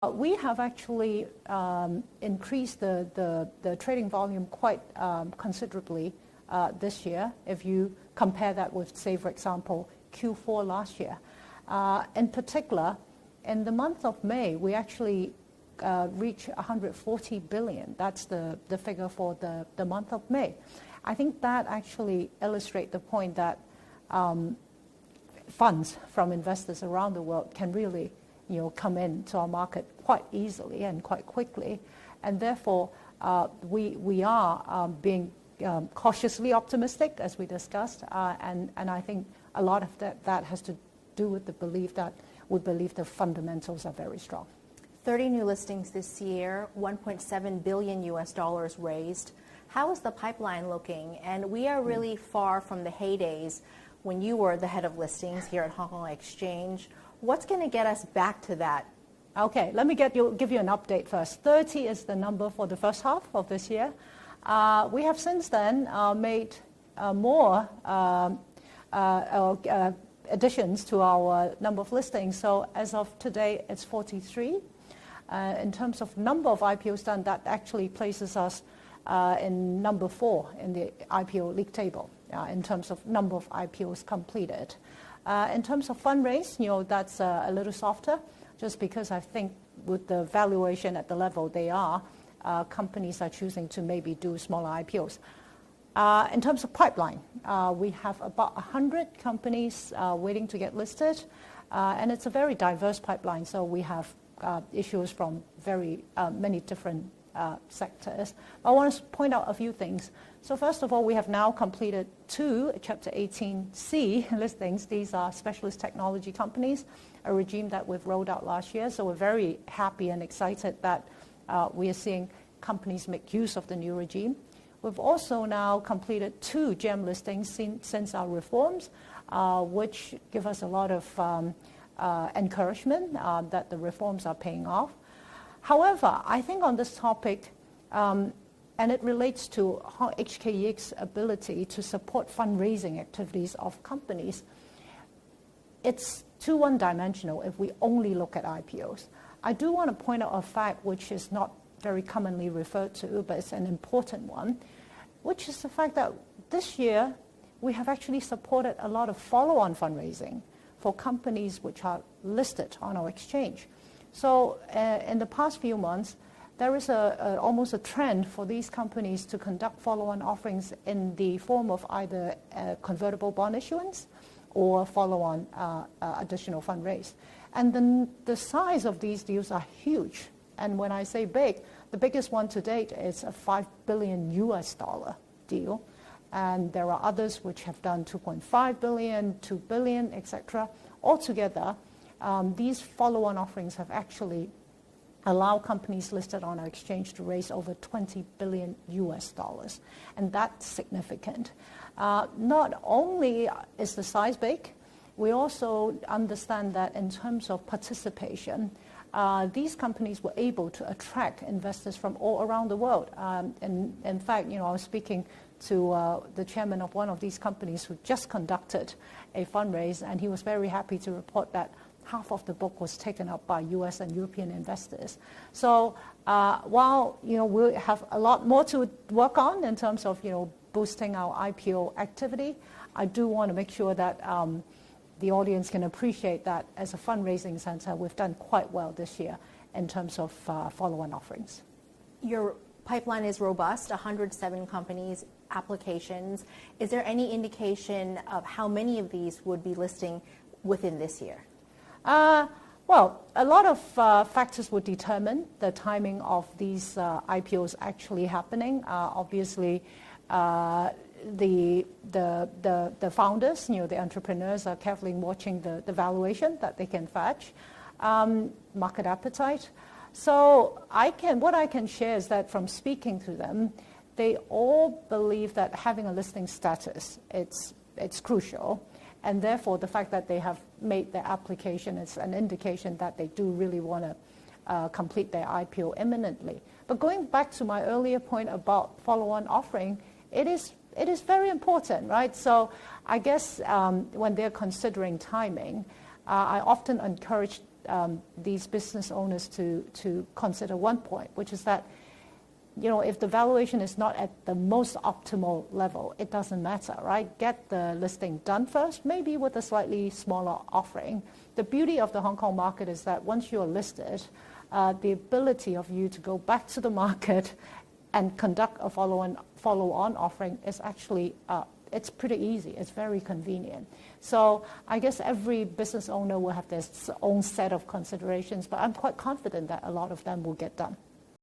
We have actually increased the trading volume quite considerably this year, if you compare that with, say, for example, Q4 last year. In particular, in the month of May, we actually reached 140 billion. That's the figure for the month of May. I think that actually illustrates the point that funds from investors around the world can really come into our market quite easily and quite quickly. And therefore, we are being cautiously optimistic, as we discussed. And I think a lot of that has to do with the belief that we believe the fundamentals are very strong. 30 new listings this year, $1.7 billion raised. How is the pipeline looking? And we are really far from the heydays when you were the head of listings here at Hong Kong Exchange. What's going to get us back to that? Okay, let me give you an update first. 30 is the number for the first half of this year. We have since then made more additions to our number of listings. So as of today, it's 43. In terms of number of IPOs done, that actually places us in number 4 in the IPO league table in terms of number of IPOs completed. In terms of fundraise, that's a little softer, just because I think with the valuation at the level they are, companies are choosing to maybe do smaller IPOs. In terms of pipeline, we have about 100 companies waiting to get listed, and it's a very diverse pipeline. So we have issues from very many different sectors. I want to point out a few things. So first of all, we have now completed 2 Chapter 18C listings. These are specialist technology companies, a regime that we've rolled out last year. So we're very happy and excited that we are seeing companies make use of the new regime. We've also now completed 2 GEM listings since our reforms, which give us a lot of encouragement that the reforms are paying off. However, I think on this topic, and it relates to how HKEX's ability to support fundraising activities of companies, it's too one-dimensional if we only look at IPOs. I do want to point out a fact which is not very commonly referred to, but it's an important one, which is the fact that this year we have actually supported a lot of follow-on fundraising for companies which are listed on our exchange. So in the past few months, there is almost a trend for these companies to conduct follow-on offerings in the form of either convertible bond issuance or follow-on additional fundraise. And then the size of these deals are huge. And when I say big, the biggest one to date is a $5 billion deal. And there are others which have done 2.5 billion, 2 billion, etc. Altogether, these follow-on offerings have actually allowed companies listed on our exchange to raise over $20 billion. And that's significant. Not only is the size big, we also understand that in terms of participation, these companies were able to attract investors from all around the world. In fact, I was speaking to the chairman of one of these companies who just conducted a fundraise, and he was very happy to report that half of the book was taken up by US and European investors. So while we have a lot more to work on in terms of boosting our IPO activity, I do want to make sure that the audience can appreciate that as a fundraising center, we've done quite well this year in terms of follow-on offerings. Your pipeline is robust, 107 companies, applications. Is there any indication of how many of these would be listing within this year? Well, a lot of factors would determine the timing of these IPOs actually happening. Obviously, the founders, the entrepreneurs are carefully watching the valuation that they can fetch, market appetite. So what I can share is that from speaking to them, they all believe that having a listing status, it's crucial. And therefore, the fact that they have made their application is an indication that they do really want to complete their IPO imminently. But going back to my earlier point about follow-on offering, it is very important, right? So I guess when they're considering timing, I often encourage these business owners to consider one point, which is that if the valuation is not at the most optimal level, it doesn't matter, right? Get the listing done first, maybe with a slightly smaller offering. The beauty of the Hong Kong market is that once you're listed, the ability of you to go back to the market and conduct a follow-on offering is actually, it's pretty easy. It's very convenient. So I guess every business owner will have their own set of considerations, but I'm quite confident that a lot of them will get done.